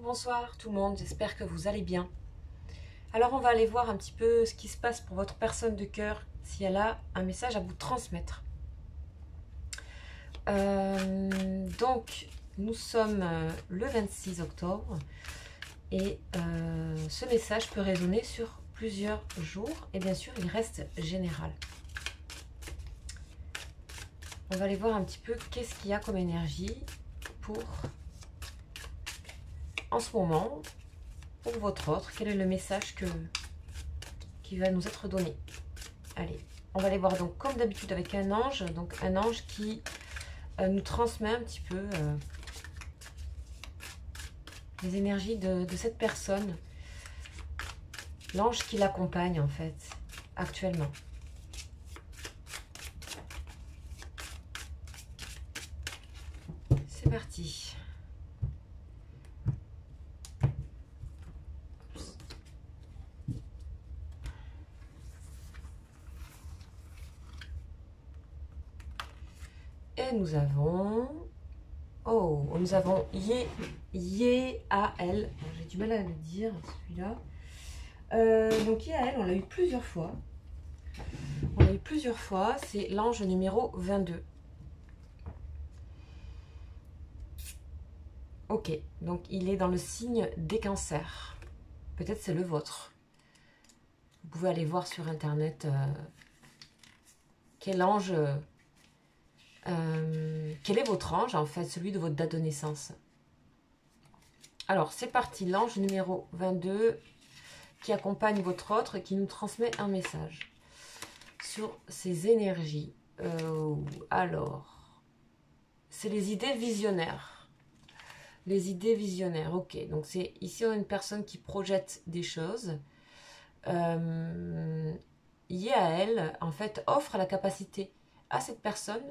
bonsoir tout le monde, j'espère que vous allez bien. Alors on va aller voir un petit peu ce qui se passe pour votre personne de cœur, si elle a un message à vous transmettre. Donc nous sommes le 26 octobre et ce message peut résonner sur plusieurs jours et bien sûr il reste général. On va aller voir un petit peu qu'est-ce qu'il y a comme énergie pour en ce moment, pour votre autre, quel est le message qui va nous être donné. Allez, on va aller voir donc comme d'habitude avec un ange, donc un ange qui nous transmet un petit peu les énergies de cette personne, l'ange qui l'accompagne en fait, actuellement. C'est parti. Et nous avons... Oh, nous avons Yéaël. J'ai du mal à le dire, celui-là. Donc Yéaël, on l'a eu plusieurs fois. On l'a eu plusieurs fois. C'est l'ange numéro 22. Ok, donc il est dans le signe des cancers. Peut-être c'est le vôtre. Vous pouvez aller voir sur internet quel ange... quel est votre ange, en fait, celui de votre date de naissance. Alors, c'est parti, l'ange numéro 22 qui accompagne votre autre et qui nous transmet un message sur ses énergies. Alors, c'est les idées visionnaires. Les idées visionnaires, ok. Donc, c'est ici, on a une personne qui projette des choses. Yéaël, en fait, offre la capacité à cette personne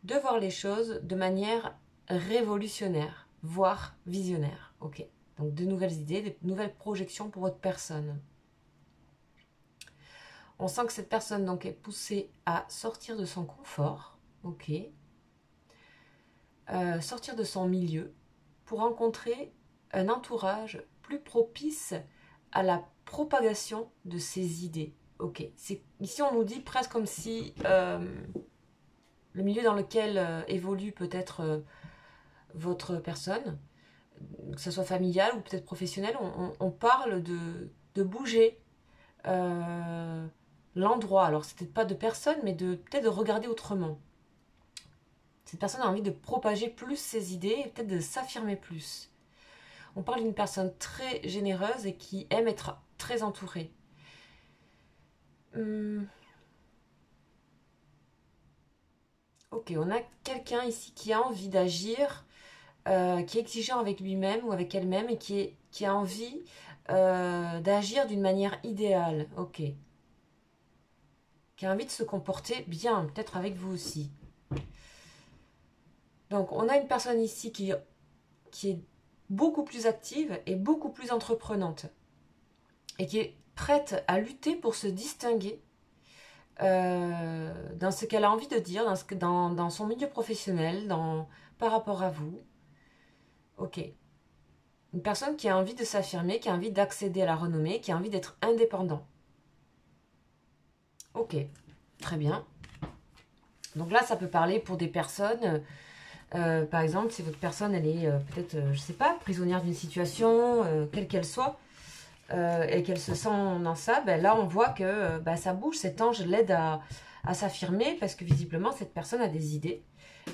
de voir les choses de manière révolutionnaire, voire visionnaire. Ok, donc de nouvelles idées, de nouvelles projections pour votre personne. On sent que cette personne donc est poussée à sortir de son confort, ok, sortir de son milieu pour rencontrer un entourage plus propice à la propagation de ses idées. Ok, ici on nous dit presque comme si... le milieu dans lequel évolue peut-être votre personne, que ce soit familial ou peut-être professionnel, on parle de bouger l'endroit. Alors, c'est peut-être pas de personne, mais peut-être de regarder autrement. Cette personne a envie de propager plus ses idées et peut-être de s'affirmer plus. On parle d'une personne très généreuse et qui aime être très entourée. Ok, on a quelqu'un ici qui a envie d'agir, qui est exigeant avec lui-même ou avec elle-même et qui a envie d'agir d'une manière idéale. Ok. Qui a envie de se comporter bien, peut-être avec vous aussi. Donc, on a une personne ici qui est beaucoup plus active et beaucoup plus entreprenante. Et qui est prête à lutter pour se distinguer dans ce qu'elle a envie de dire, dans son milieu professionnel, par rapport à vous. Ok. Une personne qui a envie de s'affirmer, qui a envie d'accéder à la renommée, qui a envie d'être indépendant. Ok, très bien. Donc là, ça peut parler pour des personnes, par exemple, si votre personne, elle est peut-être, je ne sais pas, prisonnière d'une situation, quelle qu'elle soit, et qu'elle se sent dans ça, ben là, on voit que ça bouge, cet ange l'aide à s'affirmer, parce que visiblement, cette personne a des idées.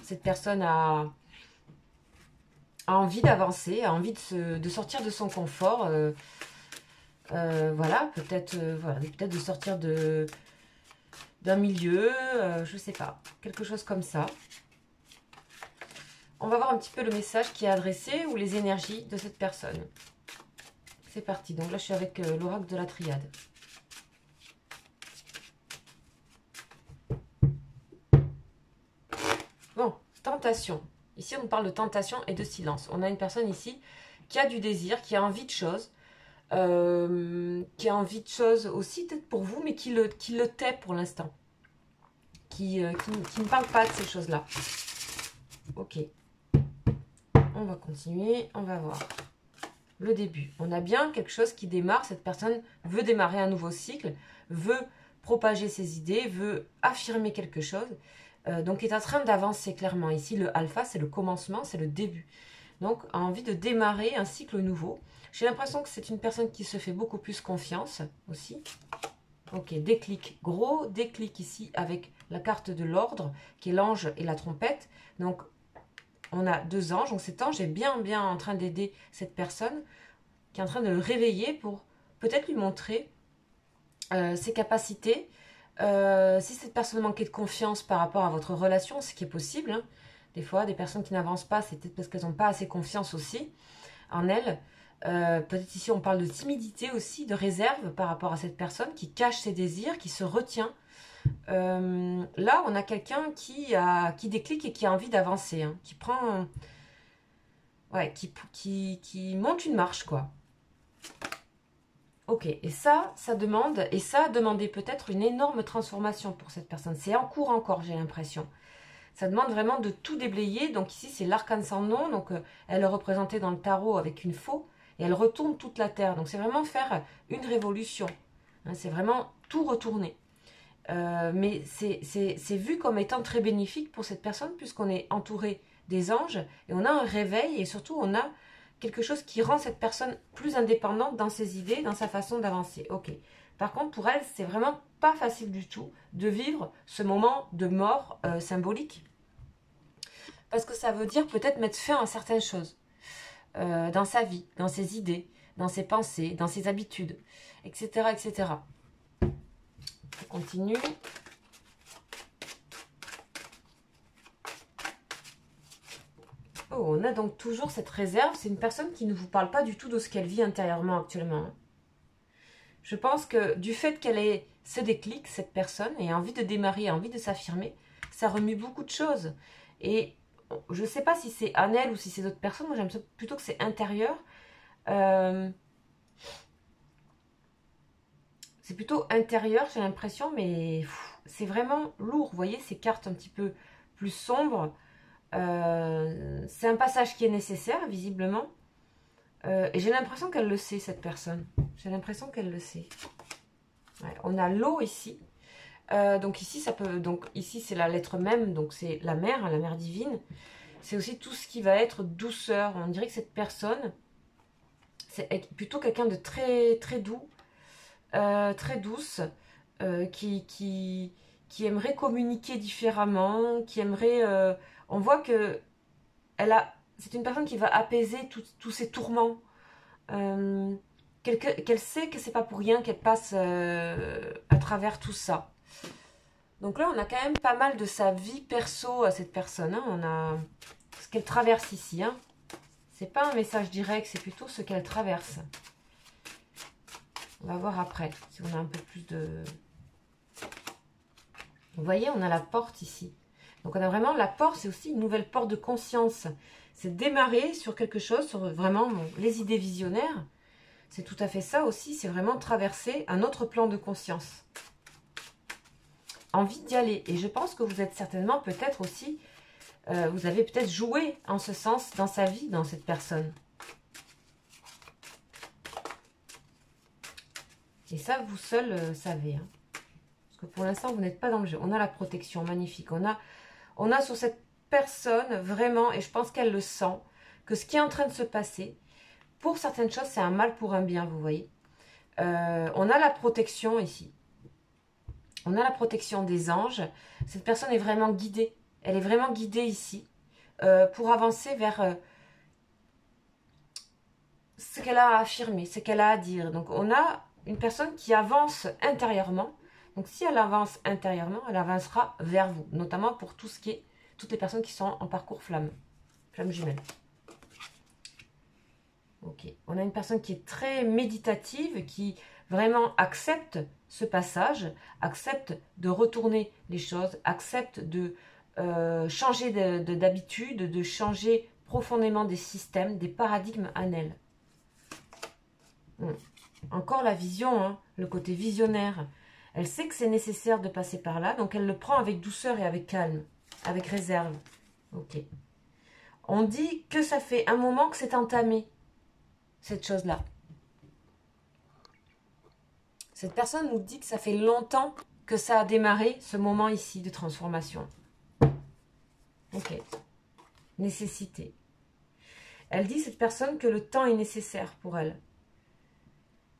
Cette personne a envie d'avancer, a envie de sortir de son confort. Voilà, peut-être de sortir d'un milieu, je sais pas, quelque chose comme ça. On va voir un petit peu le message qui est adressé ou les énergies de cette personne. C'est parti, donc là je suis avec l'oracle de la triade. Bon, tentation. Ici on parle de tentation et de silence. On a une personne ici qui a du désir, qui a envie de choses, qui a envie de choses aussi peut-être pour vous, mais qui le tait pour l'instant. Qui ne parle pas de ces choses-là. Ok. On va continuer, on va voir. le début. On a bien quelque chose qui démarre. Cette personne veut démarrer un nouveau cycle, veut propager ses idées, veut affirmer quelque chose. Donc, est en train d'avancer clairement. Ici, le alpha, c'est le commencement, c'est le début. Donc, a envie de démarrer un cycle nouveau. J'ai l'impression que c'est une personne qui se fait beaucoup plus confiance aussi. Ok, déclic, gros déclic ici avec la carte de l'ordre, qui est l'ange et la trompette. Donc, on a 2 anges. Donc, cet ange est bien en train d'aider cette personne, qui est en train de le réveiller pour peut-être lui montrer ses capacités. Si cette personne manquait de confiance par rapport à votre relation, ce qui est possible, hein. Des fois, des personnes qui n'avancent pas, c'est peut-être parce qu'elles n'ont pas assez confiance aussi en elles. Peut-être ici, on parle de timidité aussi, de réserve par rapport à cette personne qui cache ses désirs, qui se retient. Là, on a quelqu'un qui déclic et qui a envie d'avancer, hein, qui prend... Ouais, qui monte une marche, quoi. Ok, et ça demande, et ça a demandé peut-être une énorme transformation pour cette personne. C'est en cours encore, j'ai l'impression. Ça demande vraiment de tout déblayer. Donc ici, c'est l'arcane sans nom. Donc elle est représentée dans le tarot avec une faux. Et elle retourne toute la terre. Donc c'est vraiment faire une révolution. Hein, c'est vraiment tout retourner. Mais c'est vu comme étant très bénéfique pour cette personne puisqu'on est entouré des anges. Et on a un réveil et surtout on a quelque chose qui rend cette personne plus indépendante dans ses idées, dans sa façon d'avancer. Ok. Par contre, pour elle, c'est vraiment pas facile du tout de vivre ce moment de mort symbolique. Parce que ça veut dire peut-être mettre fin à certaines choses dans sa vie, dans ses idées, dans ses pensées, dans ses habitudes, etc. etc. On continue. Oh, on a donc toujours cette réserve. C'est une personne qui ne vous parle pas du tout de ce qu'elle vit intérieurement actuellement. Je pense que du fait qu'elle ait ce déclic, cette personne, et envie de démarrer, envie de s'affirmer, ça remue beaucoup de choses. Et je ne sais pas si c'est en elle ou si c'est d'autres personnes. Moi, j'aime plutôt que c'est intérieur. C'est plutôt intérieur, j'ai l'impression, mais c'est vraiment lourd. Vous voyez, ces cartes un petit peu plus sombres. C'est un passage qui est nécessaire, visiblement. Et j'ai l'impression qu'elle le sait, cette personne. J'ai l'impression qu'elle le sait. Ouais, on a l'eau ici. Donc ici, ici c'est la lettre même, donc c'est la mer divine. C'est aussi tout ce qui va être douceur. On dirait que cette personne, c'est plutôt quelqu'un de très, très doux, très douce, qui aimerait communiquer différemment, qui aimerait... on voit que c'est une personne qui va apaiser tous ses tourments. Qu'elle sait que c'est pas pour rien qu'elle passe à travers tout ça. Donc là, on a quand même pas mal de sa vie perso à cette personne. Hein. On a ce qu'elle traverse ici. Hein. C'est pas un message direct, c'est plutôt ce qu'elle traverse. On va voir après, si on a un peu plus de... Vous voyez, on a la porte ici. Donc on a vraiment la porte, c'est aussi une nouvelle porte de conscience. C'est démarrer sur quelque chose, sur vraiment les idées visionnaires. C'est tout à fait ça aussi, c'est vraiment traverser un autre plan de conscience. Envie d'y aller. Et je pense que vous êtes certainement peut-être aussi, vous avez peut-être joué en ce sens dans sa vie, dans cette personne. Et ça, vous seul savez. Hein. Parce que pour l'instant, vous n'êtes pas dans le jeu. On a la protection, magnifique. On a sur cette personne, vraiment, et je pense qu'elle le sent, que ce qui est en train de se passer, pour certaines choses, c'est un mal pour un bien, vous voyez. On a la protection ici. On a la protection des anges. Cette personne est vraiment guidée. Elle est vraiment guidée ici pour avancer vers ce qu'elle a à affirmer, ce qu'elle a à dire. Donc, on a une personne qui avance intérieurement. Donc, si elle avance intérieurement, elle avancera vers vous. Notamment pour tout ce qui est, toutes les personnes qui sont en parcours flamme jumelle. Ok. On a une personne qui est très méditative, qui vraiment accepte ce passage, accepte de retourner les choses, accepte de changer d'habitude, de changer profondément des systèmes, des paradigmes en elle. Encore la vision, hein, le côté visionnaire. Elle sait que c'est nécessaire de passer par là, donc elle le prend avec douceur et avec calme, avec réserve. Ok. On dit que ça fait un moment que c'est entamé. cette chose-là. Cette personne nous dit que ça fait longtemps que ça a démarré, ce moment ici de transformation. Ok. Nécessité. Elle dit, cette personne, que le temps est nécessaire pour elle.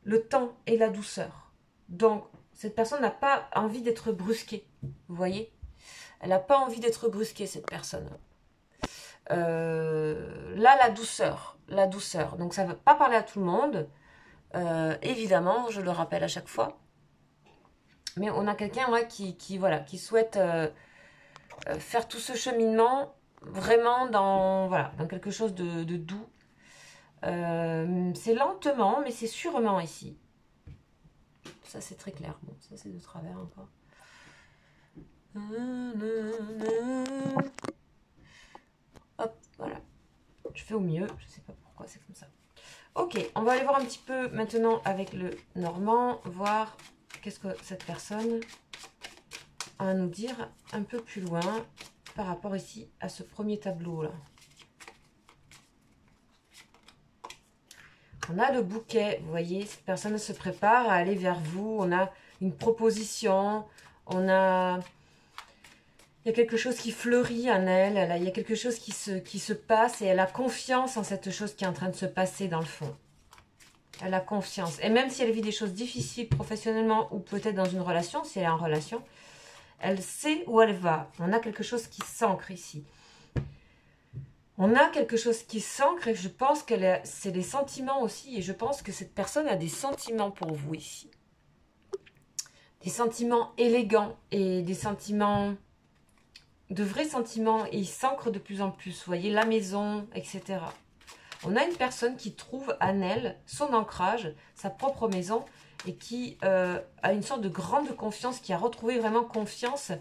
Le temps et la douceur. Donc, cette personne n'a pas envie d'être brusquée. Vous voyez? Elle n'a pas envie d'être brusquée, cette personne. Là, la douceur. La douceur. Donc, ça ne va pas parler à tout le monde. Évidemment, je le rappelle à chaque fois. Mais on a quelqu'un voilà, qui souhaite faire tout ce cheminement vraiment dans quelque chose de doux. C'est lentement, mais c'est sûrement ici. Ça, c'est très clair. Bon, ça, c'est de travers encore. Hop, voilà. Je fais au mieux. Je ne sais pas pourquoi c'est comme ça. Ok, on va aller voir un petit peu maintenant avec le Normand, voir qu'est-ce que cette personne a à nous dire un peu plus loin par rapport ici à ce premier tableau là. On a le bouquet, vous voyez, cette personne se prépare à aller vers vous, on a une proposition, il y a quelque chose qui fleurit en elle, il y a quelque chose qui se passe et elle a confiance en cette chose qui est en train de se passer dans le fond. Elle a confiance. Et même si elle vit des choses difficiles professionnellement ou peut-être dans une relation, si elle est en relation, elle sait où elle va. On a quelque chose qui s'ancre ici. On a quelque chose qui s'ancre et je pense que c'est des sentiments aussi. Et je pense que cette personne a des sentiments pour vous ici. Des sentiments élégants et des sentiments, de vrais sentiments. Et ils s'ancrent de plus en plus. Vous voyez, la maison, etc. On a une personne qui trouve en elle son ancrage, sa propre maison, et qui a une sorte de grande confiance, qui a retrouvé vraiment confiance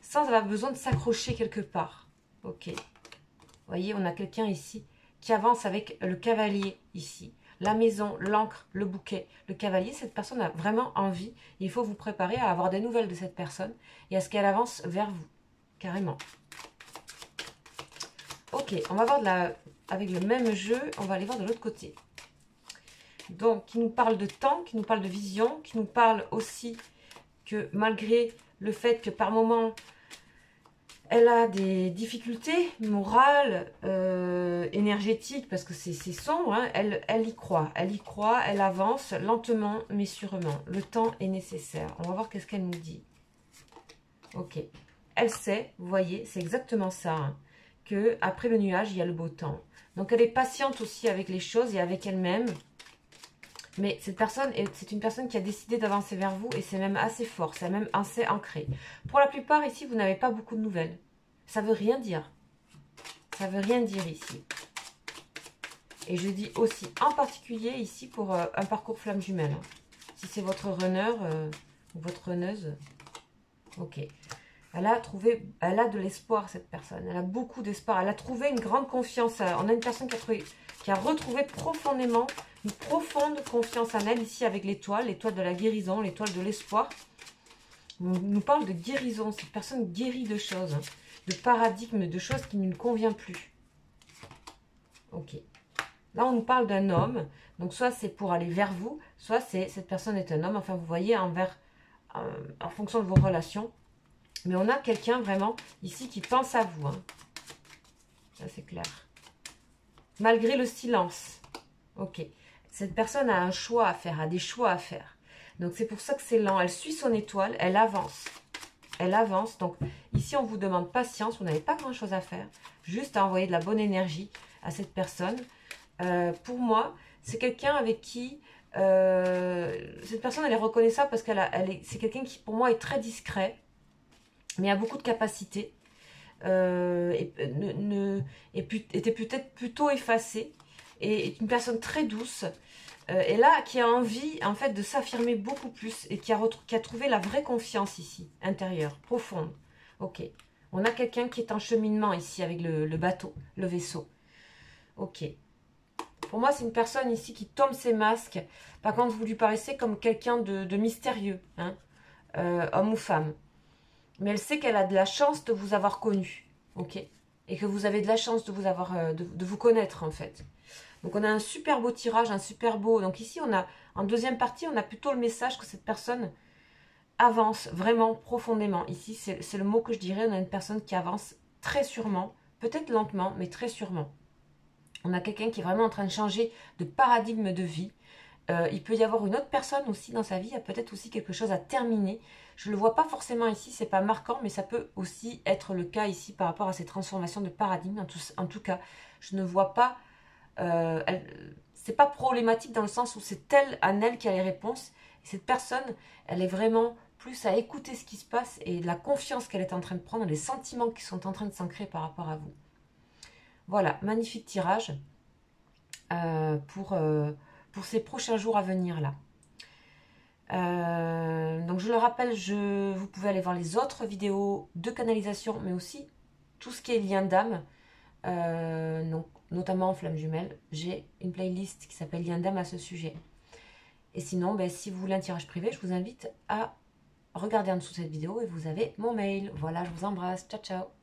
sans avoir besoin de s'accrocher quelque part. Ok. Vous voyez, on a quelqu'un ici qui avance avec le cavalier ici. La maison, l'encre, le bouquet, le cavalier. Cette personne a vraiment envie. Il faut vous préparer à avoir des nouvelles de cette personne et à ce qu'elle avance vers vous. Carrément. Ok, on va voir avec le même jeu, on va aller voir de l'autre côté. Donc, qui nous parle de temps, qui nous parle de vision, qui nous parle aussi que malgré le fait que par moment, elle a des difficultés morales, énergétiques, parce que c'est sombre, hein, elle y croit, elle avance lentement mais sûrement. Le temps est nécessaire. On va voir qu'est-ce qu'elle nous dit. Ok, elle sait, vous voyez, c'est exactement ça, hein, que après le nuage, il y a le beau temps. Donc elle est patiente aussi avec les choses et avec elle-même. Mais cette personne, c'est une personne qui a décidé d'avancer vers vous et c'est même assez fort, c'est même assez ancré. Pour la plupart ici, vous n'avez pas beaucoup de nouvelles. Ça ne veut rien dire. Ça ne veut rien dire ici. Et je dis aussi en particulier ici pour un parcours flamme jumelle. Hein. Si c'est votre runner ou votre runneuse. Ok. Elle a de l'espoir, cette personne. Elle a beaucoup d'espoir. Elle a trouvé une grande confiance. On a une personne qui a retrouvé profondément une profonde confiance en elle ici avec l'étoile de la guérison, l'étoile de l'espoir. On nous parle de guérison. Cette personne guérit de choses, hein, de paradigmes, de choses qui ne lui conviennent plus. Ok. Là, on nous parle d'un homme. Donc, soit c'est pour aller vers vous, soit cette personne est un homme. Enfin, vous voyez, en fonction de vos relations. Mais on a quelqu'un vraiment ici qui pense à vous. Hein. Ça, c'est clair. Malgré le silence. Ok. Cette personne a un choix à faire, a des choix à faire. Donc, c'est pour ça que c'est lent. Elle suit son étoile, elle avance. Elle avance. Donc, ici, on vous demande patience. Vous n'avez pas grand-chose à faire. Juste à envoyer de la bonne énergie à cette personne. Pour moi, c'est quelqu'un avec qui... cette personne, elle est reconnaissable parce c'est quelqu'un qui, pour moi, est très discret. Mais a beaucoup de capacités, était peut-être plutôt effacée, et est une personne très douce, et là, qui a envie, en fait, de s'affirmer beaucoup plus, et qui a trouvé la vraie confiance ici, intérieure, profonde. Ok, on a quelqu'un qui est en cheminement ici, avec le bateau, le vaisseau. Ok, pour moi, c'est une personne ici qui tombe ses masques. Par contre, vous lui paraissez comme quelqu'un de mystérieux, hein, homme ou femme. Mais elle sait qu'elle a de la chance de vous avoir connu, ok? Et que vous avez de la chance de vous avoir, de vous connaître, en fait. Donc on a un super beau tirage, un super beau... Donc ici, on a en deuxième partie, on a plutôt le message que cette personne avance vraiment profondément. Ici, c'est le mot que je dirais, on a une personne qui avance très sûrement, peut-être lentement, mais très sûrement. On a quelqu'un qui est vraiment en train de changer de paradigme de vie. Il peut y avoir une autre personne aussi dans sa vie, il y a peut-être aussi quelque chose à terminer. Je ne le vois pas forcément ici, c'est pas marquant, mais ça peut aussi être le cas ici par rapport à ces transformations de paradigme. En tout cas, je ne vois pas... c'est pas problématique dans le sens où c'est elle, en elle, qui a les réponses. Et cette personne, elle est vraiment plus à écouter ce qui se passe et la confiance qu'elle est en train de prendre, les sentiments qui sont en train de s'ancrer par rapport à vous. Voilà, magnifique tirage pour ces prochains jours à venir là. Donc je le rappelle, vous pouvez aller voir les autres vidéos de canalisation, mais aussi tout ce qui est lien d'âme, donc notamment Flamme Jumelle. J'ai une playlist qui s'appelle Lien d'âme à ce sujet. Et sinon, ben, si vous voulez un tirage privé, je vous invite à regarder en dessous de cette vidéo et vous avez mon mail. Voilà, je vous embrasse. Ciao, ciao.